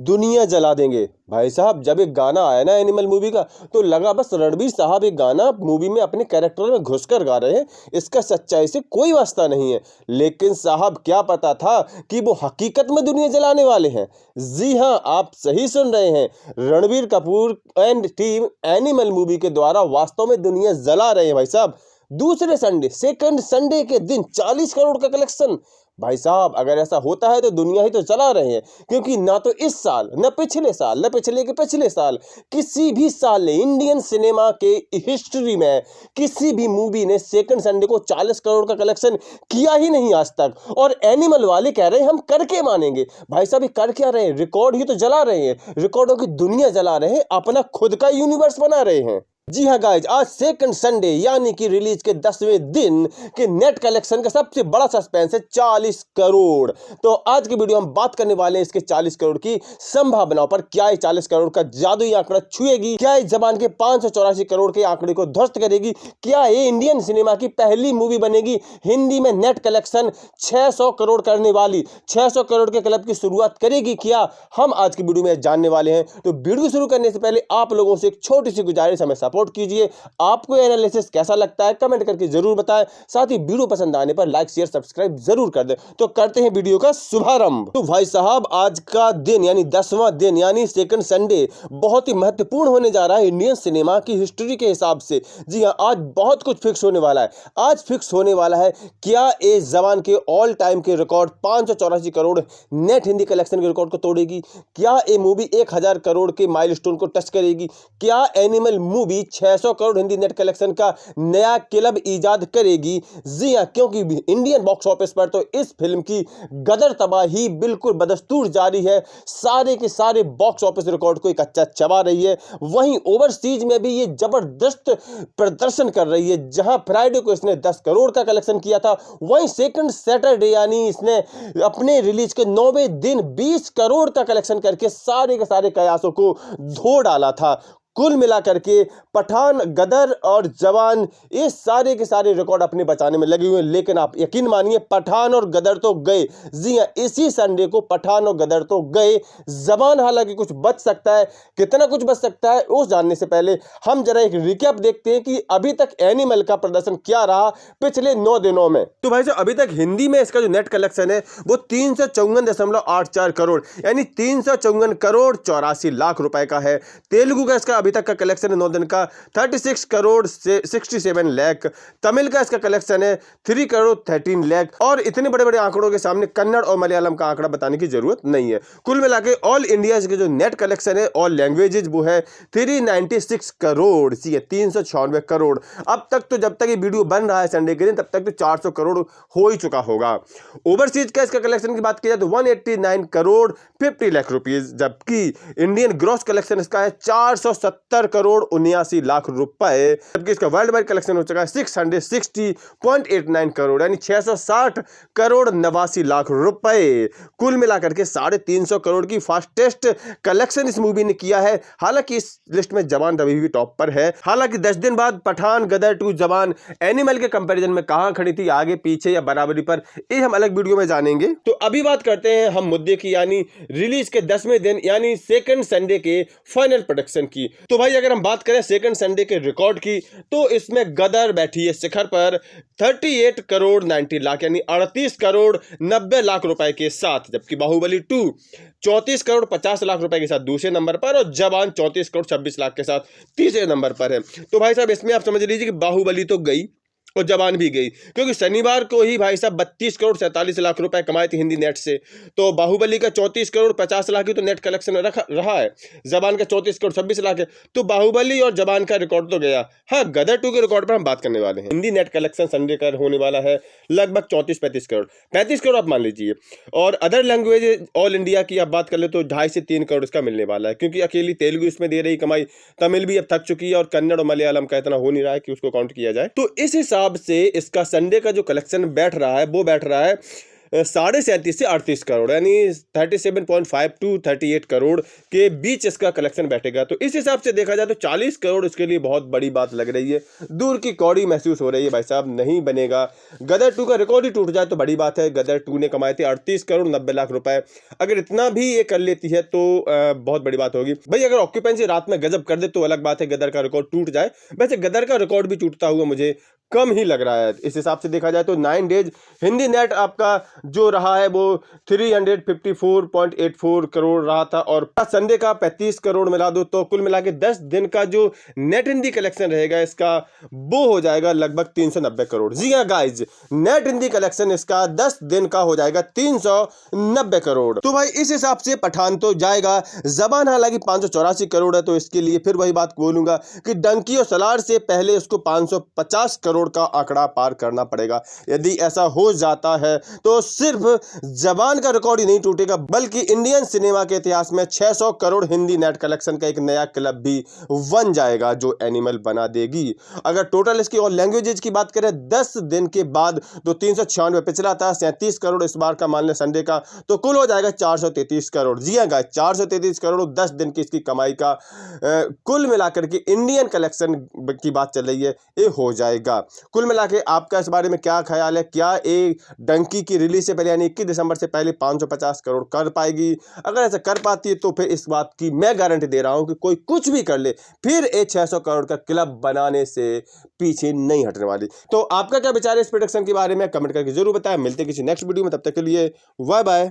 दुनिया जला देंगे। भाई साहब जब एक गाना आया ना एनिमल मूवी का, तो लगा बस रणबीर साहब एक गाना मूवी में अपने कैरेक्टर में घुसकर गा रहे हैं, इसका सच्चाई से कोई वास्ता नहीं है। लेकिन साहब क्या पता था कि वो हकीकत में दुनिया जलाने वाले हैं। जी हाँ, आप सही सुन रहे हैं, Ranbir Kapoor and team animal movie के द्वारा वास्तव में दुनिया जला रहे हैं भाई साहब। दूसरे संडे, सेकंड संडे के दिन 40 करोड़ का कलेक्शन। भाई साहब अगर ऐसा होता है तो दुनिया ही तो चला रहे हैं, क्योंकि ना तो इस साल, न पिछले साल, न पिछले के पिछले साल, किसी भी साल ने इंडियन सिनेमा के हिस्ट्री में किसी भी मूवी ने सेकंड संडे को 40 करोड़ का कलेक्शन किया ही नहीं आज तक। और एनिमल वाले कह रहे हैं हम करके मानेंगे। भाई साहब ये कर क्या रहे हैं? रिकॉर्ड ही तो जला रहे हैं, रिकॉर्डों की दुनिया जला रहे हैं, अपना खुद का यूनिवर्स बना रहे हैं। जी हाँ गाइज, आज सेकंड संडे यानी कि रिलीज के 10वें दिन के नेट कलेक्शन का सबसे बड़ा सस्पेंस है 40 करोड़। तो आज की वीडियो हम बात करने वाले हैं इसके 40 करोड़ की संभावनाओं पर। क्या ये 40 करोड़ का जादुई आंकड़ा छुएगी? क्या इस जबान के 584 करोड़ के आंकड़े को ध्वस्त करेगी? क्या ये इंडियन सिनेमा की पहली मूवी बनेगी हिंदी में नेट कलेक्शन 600 करोड़ करने वाली, 600 करोड़ के क्लब की शुरुआत करेगी? क्या हम आज की वीडियो में जानने वाले हैं। तो वीडियो शुरू करने से पहले आप लोगों से एक छोटी सी गुजारिश, हमें सपोर्ट कीजिए। आपको एनालिसिस कैसा लगता है कमेंट करके जरूर बताएं। साथ ही वीडियो पसंद आने पर लाइक शेयर सब्सक्राइब जरूर कर दें। तो करते हैं वीडियो का शुभारंभ। तो भाई साहब आज का दिन यानी 10वां दिन यानी सेकंड संडे बहुत ही महत्वपूर्ण होने जा रहा है इंडियन सिनेमा की हिस्ट्री के हिसाब से। जी हाँ, आज बहुत कुछ फिक्स होने वाला है। आज फिक्स होने वाला है क्या ए जवान के ऑल टाइम के record 584 crore net Hindi collection के रिकॉर्ड को तोड़ेगी? क्या ए मूवी 1000 करोड़ के माइलस्टोन को टच करेगी? क्या animal movie 600 crore Hindi net collection का नया क्लब इजाद करेगी? जी हां, क्योंकि इंडियन बॉक्स ऑफिस पर तो इस फिल्म की गदर तबाही बिल्कुल बदस्तूर जारी है। सारे के सारे बॉक्स ऑफिस रिकॉर्ड को कच्चा चबा रही है। वहीं ओवरसीज में भी ये जबरदस्त प्रदर्शन कर रही है। जहां फ्राइडे को इसने 10 करोड़ का कलेक्शन किया था, वहीं सेकंड सैटरडे यानी इसने अपने रिलीज के 9वें दिन 20 करोड़ का कलेक्शन करके सारे के सारे कयासों को धो डाला था। कुल मिलाकर के पठान, गदर और जवान ये सारे के सारे रिकॉर्ड अपने बचाने में लगे हुए हैं। लेकिन आप यकीन मानिए पठान और गदर तो गए। जी हां, इसी संडे को पठान और गदर तो गए। जवान हालांकि कुछ बच सकता है, कितना कुछ बच सकता है उस जानने से पहले हम जरा एक रिकैप देखते हैं कि अभी तक एनिमल का प्रदर्शन क्या रहा पिछले 9 दिनों में। तो भाई साहब अभी तक हिंदी में इसका जो नेट कलेक्शन है वो 354.84 करोड़ यानी 354 करोड़ 84 लाख रुपए का है। तेलुगु का इसका अभी तक का कलेक्शन है 9 दिन का 36 करोड़ से 67 लाख। तमिल का इसका कलेक्शन है 3 करोड़ 13 लाख। और इतने बड़े बड़े आंकड़ों के सामने कन्नड़ और मलयालम का आंकड़ा बताने की जरूरत नहीं है। कुल मिला के ऑल इंडिया के जो नेट कलेक्शन है ऑल लैंग्वेजेज वो है 396 करोड़। सी है 396 करोड़। अब तक तो जब तक ये वीडियो बन रहा है संडे के दिन तब तक तो 400 करोड़ हो ही चुका होगा। ओवरसीज का इसका कलेक्शन की बात की जाए तो 189 करोड़ 50 लाख रुपीस, जबकि इंडियन ग्रॉस कलेक्शन इसका है 470 करोड़ 79 लाख रुपए। जबकि इसका वर्ल्ड वाइड कलेक्शन हो चुका है 660.89 करोड़ यानी 660 करोड़ 89 लाख रुपए। कुल मिलाकर के 350 करोड़ की फास्टेस्ट कलेक्शन इस मूवी ने किया है। हालांकि इस लिस्ट में जवान अभी भी टॉप पर है। हालांकि 10 दिन बाद पठान, गदर 2, जवान एनिमल के कंपैरिजन में कहां खड़ी थी, आगे पीछे या बराबरी पर, ये हम अलग वीडियो में जानेंगे। तो अभी बात करते हैं हम मुद्दे की यानी रिलीज के 10वें दिन यानी सेकंड संडे के फाइनल प्रोडक्शन की। तो भाई अगर हम बात करें सेकंड संडे के रिकॉर्ड की तो इसमें गदर बैठी है शिखर पर 38 करोड़ 90 लाख यानी 38 करोड़ 90 लाख रुपए के साथ, जबकि बाहुबली 2 34 करोड़ 50 लाख रुपए के साथ दूसरे नंबर पर और जवान 34 करोड़ 26 लाख के साथ तीसरे नंबर पर है। तो भाई साहब इसमें आप समझ लीजिए कि बाहुबली तो गई और जवान भी गई, क्योंकि शनिवार को ही भाई साहब 32 करोड़ 47 लाख रुपए कमाए थे हिंदी नेट से। तो बाहुबली का 34 करोड़ 50 लाख ही तो नेट कलेक्शन रहा है। जवान का 34 करोड़ 26 लाख है। तो बाहुबली और जवान का रिकॉर्ड तो गया। हाँ, गदर 2 के रिकॉर्ड पर हम बात करने वाले हैं। हिंदी नेट कलेक्शन संडे का होने वाला है लगभग 34-35 करोड़, 35 करोड़ आप मान लीजिए। और अदर लैंग्वेज ऑल इंडिया की आप बात कर ले तो 2.5 से 3 करोड़ इसका मिलने वाला है, क्योंकि अकेली तेलुगु इसमें दे रही कमाई, तमिल भी अब थक चुकी है और कन्नड़ और मलयालम का इतना हो नहीं रहा है कि उसको काउंट किया जाए। तो इस हिसाब से इसका संडे का जो कलेक्शन बैठ रहा है वो बैठ रहा है 37.5 से 38 करोड़, यानी 37.5 टू 38 करोड़ के बीच इसका कलेक्शन बैठेगा। तो इस हिसाब से देखा जाए तो 40 करोड़ इसके लिए बहुत बड़ी बात लग रही है, दूर की कौड़ी महसूस हो रही है भाई साहब, नहीं बनेगा। गदर 2 का रिकॉर्ड ही टूट जाए तो बड़ी बात है। गदर 2 ने कमाए थे 38 करोड़ 90 लाख रुपए, अगर इतना भी ये कर लेती है तो बहुत बड़ी बात होगी भाई। अगर ऑक्यूपेंसी रात में गजब कर दे तो अलग बात है, गदर का रिकॉर्ड टूट जाए। वैसे गदर का रिकॉर्ड भी टूटता हुआ मुझे कम ही लग रहा है। इस हिसाब से देखा जाए तो 9 डेज हिंदी नेट आपका जो रहा है वो 354.84 करोड़ रहा था, और संडे का 35 करोड़ मिला दो तो कुल मिला के 10 दिन का जो नेट हिंदी कलेक्शन रहेगा इसका वो हो जाएगा लगभग 390 करोड़। जी हाँ गाइज, नेट हिंदी कलेक्शन इसका 10 दिन का हो जाएगा 390 करोड़। तो भाई इस हिसाब से पठान तो जाएगा। जबान हालांकि 584 करोड़ है, तो इसके लिए फिर वही बात बोलूंगा कि डंकी और सलार से पहले उसको 550 करोड़ का आंकड़ा पार करना पड़ेगा। यदि ऐसा हो जाता है तो सिर्फ जबान का रिकॉर्ड ही नहीं टूटेगा, बल्कि इंडियन सिनेमा के इतिहास में 600 करोड़ हिंदी नेट कलेक्शन का एक नया क्लब भी बन जाएगा जो एनिमल बना देगी। अगर टोटल इसकी और लैंग्वेजेज की बात करें 10 दिन के बाद तो 396 पिछला था, 37 करोड़ इस बार का मान लें संडे का, तो कुल हो जाएगा 433 करोड़। जी हाँ गाइस, 433 करोड़ 10 दिन की इसकी कमाई का कुल मिलाकर के इंडियन कलेक्शन की बात चल रही है, ये हो जाएगा। कुल मिला के आपका इस बारे में क्या ख्याल है? क्या ये डंकी की रिलीज से पहले यानी 21 दिसंबर से पहले 550 करोड़ कर पाएगी? अगर ऐसा कर पाती है तो फिर इस बात की मैं गारंटी दे रहा हूं कि कोई कुछ भी कर ले, फिर ये 600 करोड़ का क्लब बनाने से पीछे नहीं हटने वाली। तो आपका क्या विचार है इस प्रोडक्शन के बारे में? कमेंट करके जरूर बताएं। मिलते हैं किसी नेक्स्ट वीडियो में, तब तक के लिए बाय बाय।